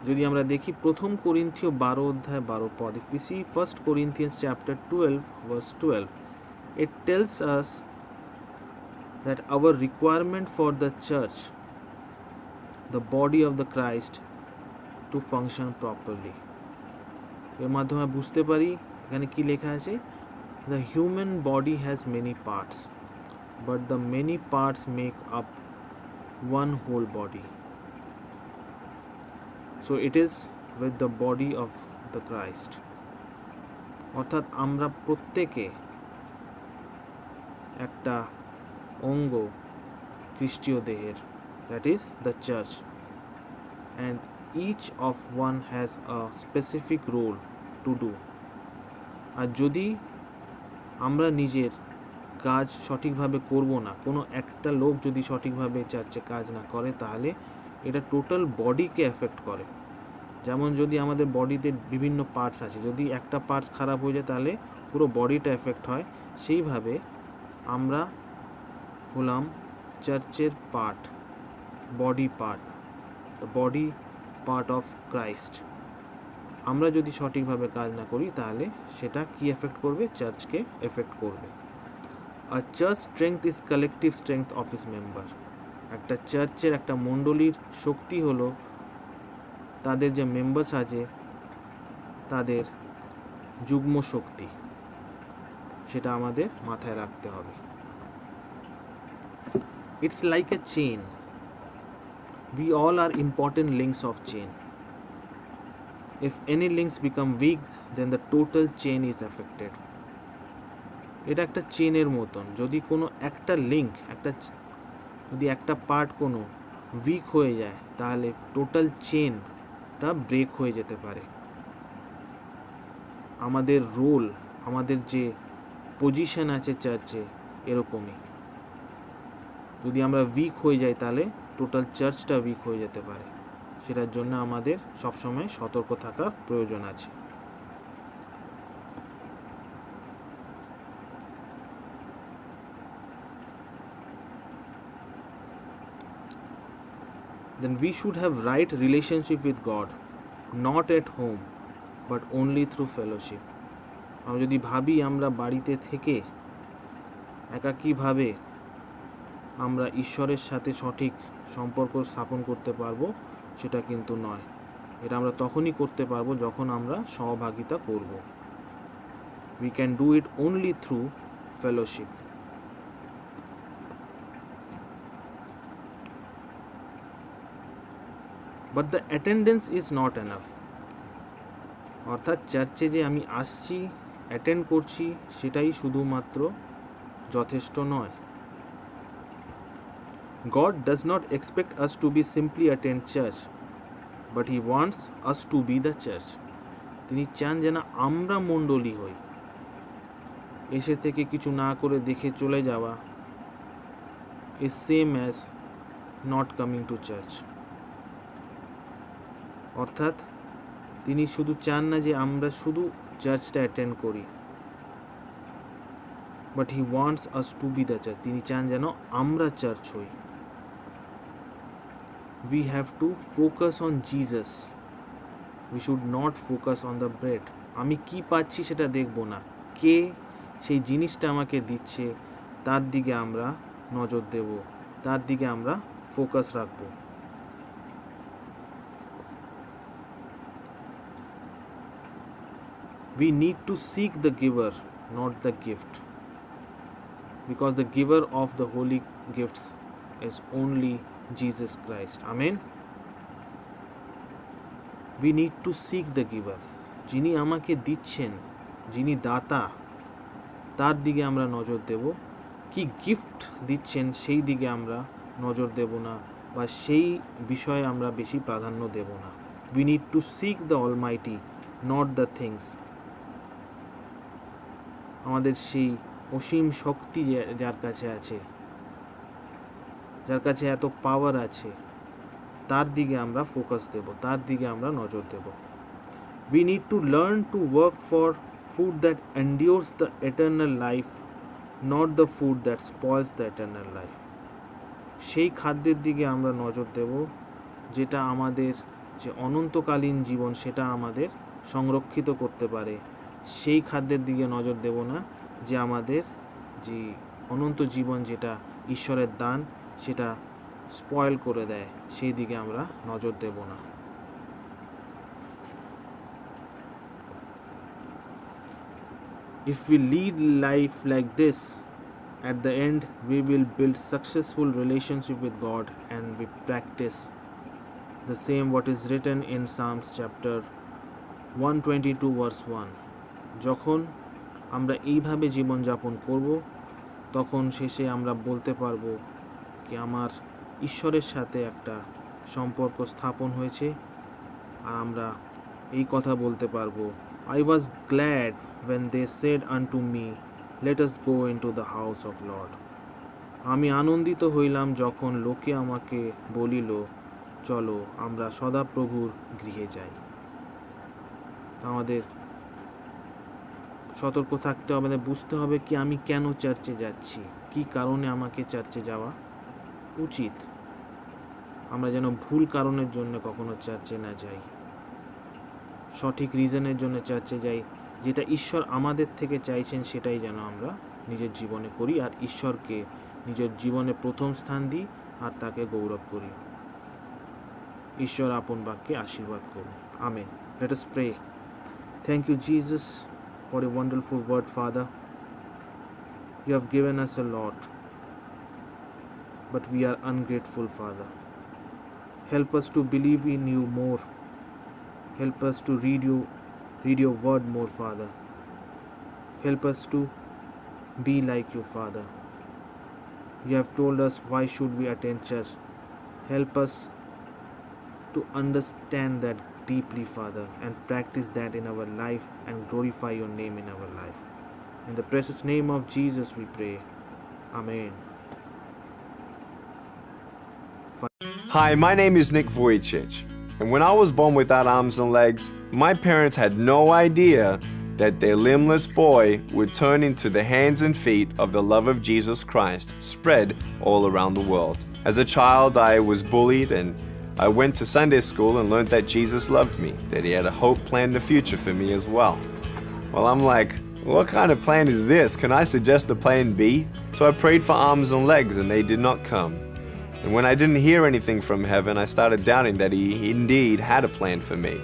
যদি আমরা দেখি প্রথম করিন্থীয় 12 অধ্যায় 12 পদ, if we see 1 Corinthians chapter 12 verse 12, it tells us that our requirement for the church, the body of the Christ, to function properly, এর মাধ্যমে বুঝতে পারি এখানে কি লেখা আছে, the human body has many parts but the many parts make up one whole body. So it is with the body of the Christ. অর্থাৎ আমরা প্রত্যেকে একটা অঙ্গ খ্রিস্টীয় দেহের, that is the church, and each of one has a specific role to do. আর যদি আমরা নিজের কাজ সঠিকভাবে করব না, কোনো একটা লোক যদি সঠিকভাবে চার্চে কাজ না করে, তাহলে এটা টোটাল বডিকে এফেক্ট করে। যেমন যদি আমাদের বডিতে বিভিন্ন পার্টস আছে, যদি একটা পার্টস খারাপ হয়ে যায় তাহলে পুরো বডিটা এফেক্ট হয়। সেইভাবে আমরা হলাম চার্চের part, body part, the body part of Christ. আমরা যদি সঠিকভাবে কাজ না করি তাহলে সেটা কি এফেক্ট করবে? চার্চকে এফেক্ট করবে। আর church strength is collective strength of its member. একটা চার্চের, একটা মণ্ডলীর শক্তি হলো তাদের যে মেম্বার্স আছে তাদের যুগ্ম শক্তি, সেটা আমাদের মাথায় রাখতে হবে। It's like a chain, we all are important links of chain. If any links become weak, then the total chain is affected. এটা একটা চেনের মতন, যদি কোনো একটা লিঙ্ক, যদি একটা পার্ট কোনো উইক হয়ে যায় তাহলে টোটাল চেনটা ব্রেক হয়ে যেতে পারে। আমাদের রোল, আমাদের যে পজিশন আছে চার্চে, এরকমই যদি আমরা উইক হয়ে যাই তাহলে টোটাল চার্চটা উইক হয়ে যেতে পারে। সেটার জন্য আমাদের সবসময় সতর্ক থাকার প্রয়োজন আছে। Then we should have right relationship with God, not at home, but only through fellowship. আমরা যদি ভাবি আমরা বাড়িতে থেকে একাকীভাবে আমরা ঈশ্বরের সাথে সঠিক সম্পর্ক স্থাপন করতে পারবো, সেটা কিন্তু নয়। এটা আমরা তখনই করতে পারবো যখন আমরা সহভাগিতা করব। We can do it only through fellowship. But the attendance is not enough. অর্থাৎ চার্চে যে আমি আসছি, অ্যাটেন্ড করছি, সেটাই শুধুমাত্র যথেষ্ট নয়। God does not expect us to be simply attend church, but He wants us to be the church. তিনি চান যেন আমরা মণ্ডলী হই। এসে থেকে কিছু না করে দেখে চলে যাওয়া is same as not coming to church. অর্থাৎ তিনি শুধু চান না যে আমরা শুধু চার্চটা অ্যাটেন্ড করি, but he wants us to B the church. তিনি চান যেন আমরা চার্চ হই। We have to focus on Jesus. We should not focus on the bread. আমি কি পাচ্ছি সেটা দেখব না, কে সেই জিনিসটা আমাকে দিচ্ছে তার দিকে আমরা নজর দেব, তার দিকে আমরা ফোকাস রাখব। We need to seek the giver, not the gift, because the giver of the holy gifts is only Jesus Christ. Amen. We need to seek the giver. যিনি আমাকে দিচ্ছেন, যিনি দাতা, তার দিকে আমরা নজর দেব। কি গিফট দিচ্ছেন সেই দিকে আমরা নজর দেব না, বা সেই বিষয়ে আমরা বেশি প্রাধান্য দেব না। We need to seek the Almighty, not the things. আমাদের সেই অসীম শক্তি যার কাছে আছে, যার কাছে এত পাওয়ার আছে, তার দিকে আমরা ফোকাস দেব, তার দিকে আমরা নজর দেব। We need to learn to work for food that endures the eternal life not the food that spoils the eternal life. সেই খাদ্যের দিকে আমরা নজর দেব যেটা আমাদের যে অনন্তকালীন জীবন সেটা আমাদের সংরক্ষিত করতে পারে। সেই খাদ্যের দিকে নজর দেব না যে আমাদের যে অনন্ত জীবন যেটা ঈশ্বরের দান সেটা স্পয়েল করে দেয়, সেই দিকে আমরা নজর দেব না। If we lead life like this, at the end we will build successful relationship with God and we practice the same what is written in Psalms chapter 122 verse 1. যখন আমরা এইভাবে জীবনযাপন করব তখন শেষে আমরা বলতে পারবো কি আমার ঈশ্বরের সাথে একটা সম্পর্ক স্থাপন হয়েছে, আর আমরা এই কথা বলতে পারবো, I was glad when they said unto me, let us go into the house of Lord. আমি আনন্দিত হইলাম যখন লোকে আমাকে বলিল, চলো আমরা সদাপ্রভুর গৃহে যাই। আমাদের সতর্ক থাকতে হবে, আমাদের বুঝতে হবে কি আমি কেন চার্চে যাচ্ছি, কি কারণে আমাকে চার্চে যাওয়া উচিত। আমরা যেন ভুল কারণের জন্য কখনো চার্চে না যাই, সঠিক রিজনের জন্য চার্চে যাই, যেটা ঈশ্বর আমাদের থেকে চাইছেন সেটাই যেন আমরা নিজের জীবনে করি, আর ঈশ্বরকে নিজের জীবনে প্রথম স্থান দিই আর তাকে গৌরব করি। ঈশ্বর আপন বাক্যে আশীর্বাদ করুন। Amen. Let us pray. Thank you, Jesus, for a wonderful word, Father. You have given us a lot, but we are ungrateful, Father. Help us to believe in you more. Help us to read your word more, Father. Help us to be like you, Father. You have told us why should we attend church. Help us to understand that deeply, Father, and practice that in our life and glorify your name in our life. In the precious name of Jesus we pray. Amen. Hi, my name is Nick Vujicic, and when I was born without arms and legs, my parents had no idea that their limbless boy would turn into the hands and feet of the love of Jesus Christ, spread all around the world. As a child, I was bullied, and I went to Sunday school and learned that Jesus loved me, that he had a hope plan in the future for me as well. Well, I'm like, what kind of plan is this? Can I suggest a plan B? So I prayed for arms and legs, and they did not come. And when I didn't hear anything from heaven, I started doubting that he indeed had a plan for me.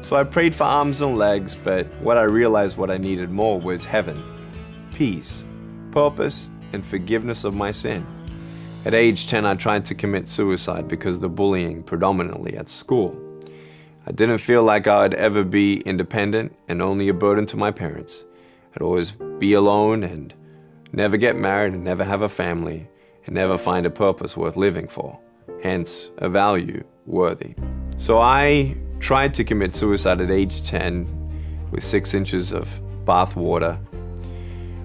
So I prayed for arms and legs, but what I realized what I needed more was heaven, peace, purpose, and forgiveness of my sin. At age 10, I tried to commit suicide because of the bullying predominantly at school. I didn't feel like I would ever be independent and only a burden to my parents. I'd always be alone and never get married and never have a family and never find a purpose worth living for, hence a value worthy. So I tried to commit suicide at age 10 with 6 inches of bath water.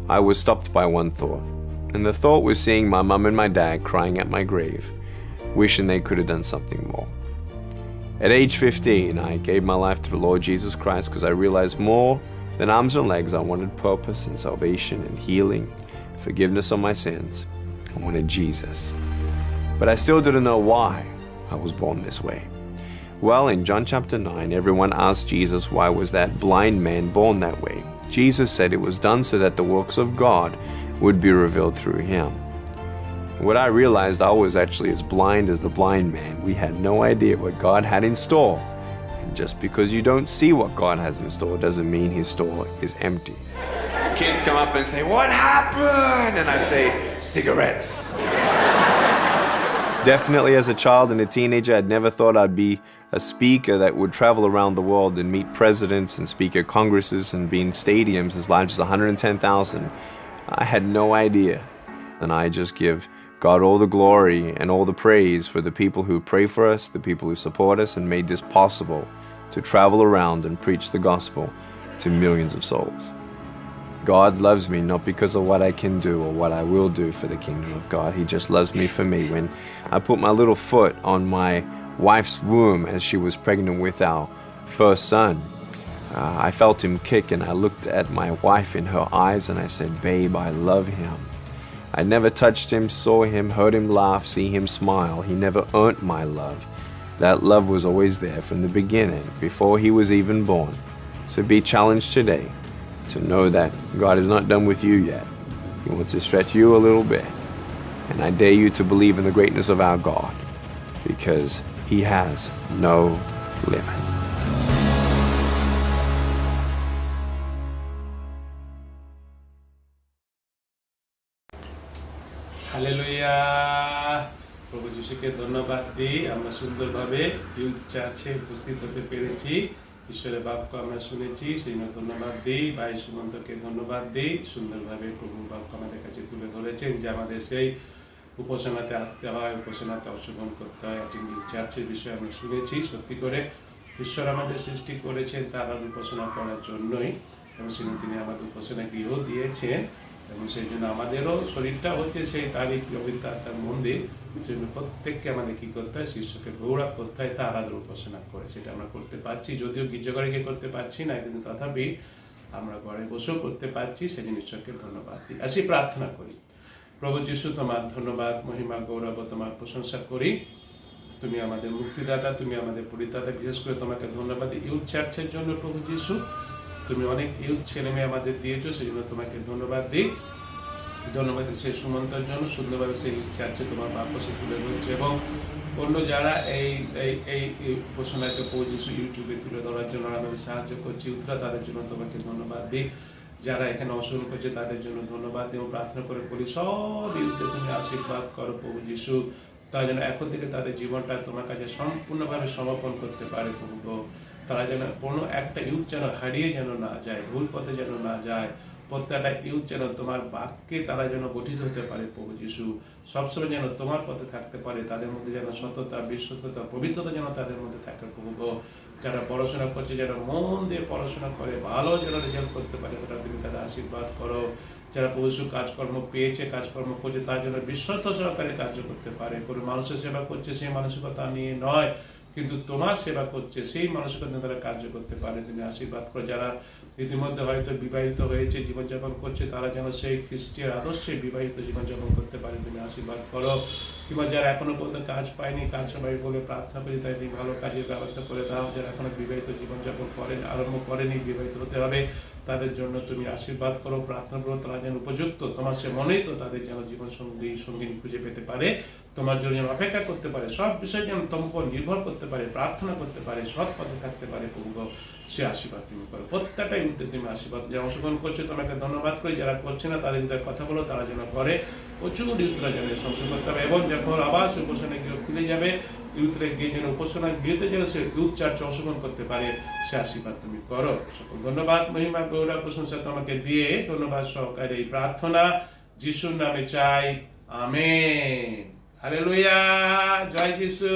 I was stopped by one thought, and the thought was seeing my mum and my dad crying at my grave, wishing they could have done something more. At age 15, I gave my life to the Lord Jesus Christ because I realized more than arms and legs, I wanted purpose and salvation and healing, forgiveness of my sins. I wanted Jesus. But I still didn't know why I was born this way. Well, in John chapter 9, everyone asked Jesus why was that blind man born that way. Jesus said it was done so that the works of God would be revealed through him. What I realized, I was actually as blind as the blind man. We had no idea what God had in store. And just because you don't see what God has in store doesn't mean his store is empty. Kids come up and say, "What happened?" And I say, "Cigarettes." Definitely as a child and a teenager, I'd never thought I'd be a speaker that would travel around the world and meet presidents and speak at congresses and be in stadiums as large as 110,000. I had no idea. And I just give God all the glory and all the praise for the people who pray for us, the people who support us and made this possible to travel around and preach the gospel to millions of souls. God loves me not because of what I can do or what I will do for the kingdom of God. He just loves me for me. When I put my little foot on my wife's womb as she was pregnant with our first son, I felt him kick, and I looked at my wife in her eyes and I said, "Babe, I love him." I never touched him, saw him, heard him laugh, see him smile. He never earned my love. That love was always there from the beginning, before he was even born. So be challenged today to know that God is not done with you yet. He wants to stretch you a little bit. And I dare you to believe in the greatness of our God, because he has no limit. Hallelujah. প্রভু যিশুকে ধন্যবাদ দিই, আমরা সুন্দরভাবে youth চার্চে উপস্থিত হতে পেরেছি। ঈশ্বরের বাক্য আমরা শুনেছি, সেই জন্য ধন্যবাদ দিই। ভাই সুমন্তকে ধন্যবাদ দিই, সুন্দরভাবে প্রভুর বাক্য আমাদের কাছে তুলে ধরেছেন যে আমাদের সেই উপাসনাতে আসতে হয়, উপাসনাতে অংশগ্রহণ করতে হয়। একটি চার্চের বিষয়ে আমরা শুনেছি। সত্যি করে ঈশ্বর আমাদের সৃষ্টি করেছেন তারা উপাসনা করার জন্যই, এবং সেজন্য তিনি আমাদের উপাসনা গৃহ দিয়েছেন, এবং সেই জন্য আমাদেরও শরীরটা হচ্ছে সেই তারই পবিত্র আত্মার মন্দির। সেই জন্য প্রত্যেককে আমাদের কি করতে হয়, শিষ্যকে গৌরব করতে হয়, তার আদর উপাসনা করে। সেটা আমরা করতে পারছি, যদিও গির্জাঘরে গিয়ে করতে পারছি না, কিন্তু তথাপি আমরা ঘরে বসেও করতে পারছি। সেজন্য ঈশ্বরকে ধন্যবাদ দিই। আসি প্রার্থনা করি। প্রভু যিশু, তোমার ধন্যবাদ, মহিমা, গৌরব, তোমার প্রশংসা করি। তুমি আমাদের মুক্তিদাতা, তুমি আমাদের পরিত্রাতা। বিশেষ করে তোমাকে ধন্যবাদ দিই ইউথ চার্চের জন্য। প্রভু যিশু, তুমি অনেক ইউথ ছেলে মেয়ে আমাদের দিয়েছো, সেই জন্য তোমাকে ধন্যবাদ দিই। ধন্যবাদ সেই সুমন্তের জন্য, সুন্দরভাবে সেই চার্চে তোমার বাক্য সে তুলে ধরছে, এবং অন্য যারা এই উপাসনাকে প্রভু যিশু ইউটিউবে তুলে ধরার জন্য আমাদের সাহায্য করছে ইউথরা, তাদের জন্য তোমাকে ধন্যবাদ দিই। যারা এখানে অংশগ্রহণ করছে তাদের জন্য ধন্যবাদ দিই, এবং প্রার্থনা করে বলি সব ইউথে তুমি আশীর্বাদ করো প্রভু যিশু, তারা যেন এখন থেকে তাদের জীবনটা তোমার কাছে সম্পূর্ণভাবে সমর্পণ করতে পারে প্রভু। তারা যেন কোনো একটা ইউথ যেন হারিয়ে যেন না যায়, ভুল পথে যেন না যায়। প্রত্যেকটা ইউথ যেন তোমার বাক্যে তারা যেন গঠিত হতে পারে প্রভু যিশু, সবসময় যেন তোমার পথে থাকতে পারে। তাদের মধ্যে যেন সততা, বিশ্বস্ততা, পবিত্রতা যেন তাদের মধ্যে থাকে প্রভু। যারা পড়াশোনা করছে, যারা মন দিয়ে পড়াশোনা করে ভালো যেন রেজাল্ট করতে পারে, ওটা তুমি তাদের আশীর্বাদ করো। যারা প্রভু কাজকর্ম পেয়েছে, কাজকর্ম করছে, তার জন্য বিশ্বস্ত সহকারে কার্য করতে পারে। কোনো মানুষের সেবা করছে সেই মানসিকতা নিয়ে নয়, কিন্তু তোমার সেবা করছে সেই মানসিকতা তারা কার্য করতে পারে। তুমি আশীর্বাদ করো। যারা ইতিমধ্যে হয়তো বিবাহিত হয়েছে, জীবনযাপন করছে, তারা যেন সেই খ্রিস্টের আদর্শে বিবাহিত জীবনযাপন করতে পারে, তুমি আশীর্বাদ করো। কিংবা যারা এখনো পর্যন্ত কাজ পায়নি, কাজ সবাই বলে প্রার্থনা করি, তাই তুমি ভালো কাজের ব্যবস্থা করে দাও। যারা এখনো বিবাহিত জীবনযাপন করেন, আরম্ভ করেনি, বিবাহিত হতে হবে, তাদের জন্য তুমি আশীর্বাদ করো, প্রার্থনা করো। তারা যেন উপযুক্ত তোমার সে মনেই তো তাদের যেন জীবন সঙ্গিনী খুঁজে পেতে পারে, তোমার জন্য যেন অপেক্ষা করতে পারে, সব বিষয় যেন তোমার উপর নির্ভর করতে পারে, প্রার্থনা করতে পারে, সৎ পথে থাকতে পারে প্রভু। সে আশীর্বাদ তুমি করো। প্রত্যেকটাই উঠতে তুমি আশীর্বাদ। যারা অংশগ্রহণ করছে তোমাকে ধন্যবাদ করি, যারা করছে না তাদের ভিতরে কথা বলো, তারা যেন করে প্রচুর ইউথরা যেন সংশোধন করতে হবে, এবং যখন আবার উপাসনা গৃহ ফিরে যাবে, ইউথরা গিয়ে যেন উপাসনা গৃহতে যেন সে ইউথ চার্চে অংশগ্রহণ করতে পারে, সে আশীর্বাদ তুমি করো। সকল ধন্যবাদ, মহিমা, গৌরব, প্রশংসা তোমাকে দিয়ে ধন্যবাদ সহকারে এই প্রার্থনা যিশুর নামে চাই, আমেন। হালেলুয়া, জয় যিশু।